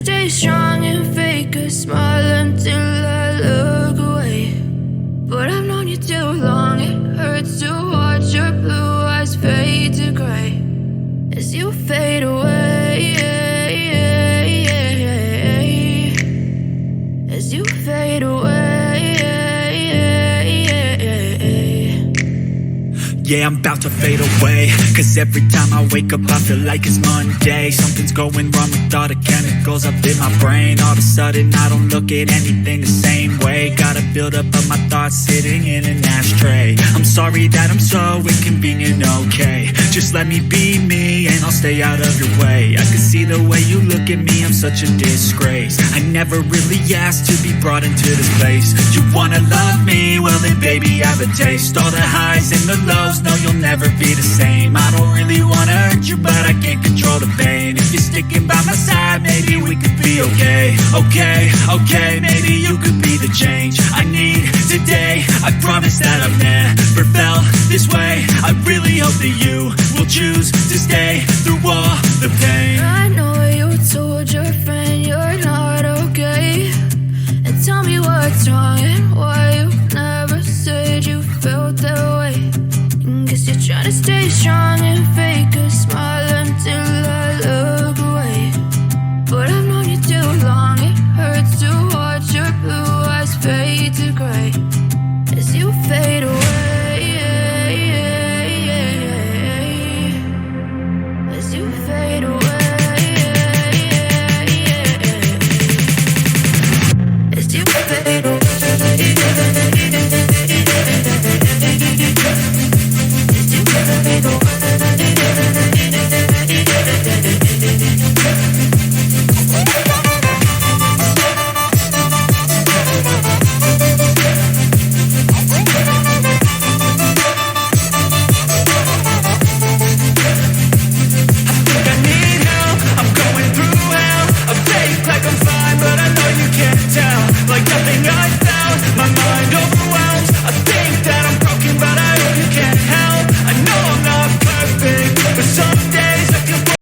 Stay strong and fake a smile until I look away. But I've known you too long, it hurts to watch your blue eyes fade to gray as you fade away, as you fade away. Yeah, I'm about to fade away, cause every time I wake up I feel like it's Monday. Something's going wrong with all the chemicals up in my brain. All of a sudden I don't look at anything the same way. Gotta build up of my thoughts sitting in an ashtray. I'm sorry that I'm so inconvenient, okay. Just let me be me and I'll stay out of your way. I can see the way you look at me, I'm such a disgrace. I never really asked to be brought into this place. You wanna love me? Well then baby I have a taste. All the highs and the lows, no you'll never be the same. I don't really wanna hurt you but I can't control the pain. If you're sticking by my side maybe we could be okay. Okay, maybe you could be the change I need today. I promise that I've never felt this way. I really hope that you will choose to stay through all the pain. I know you told your friend you're not okay, and tell me what's wrong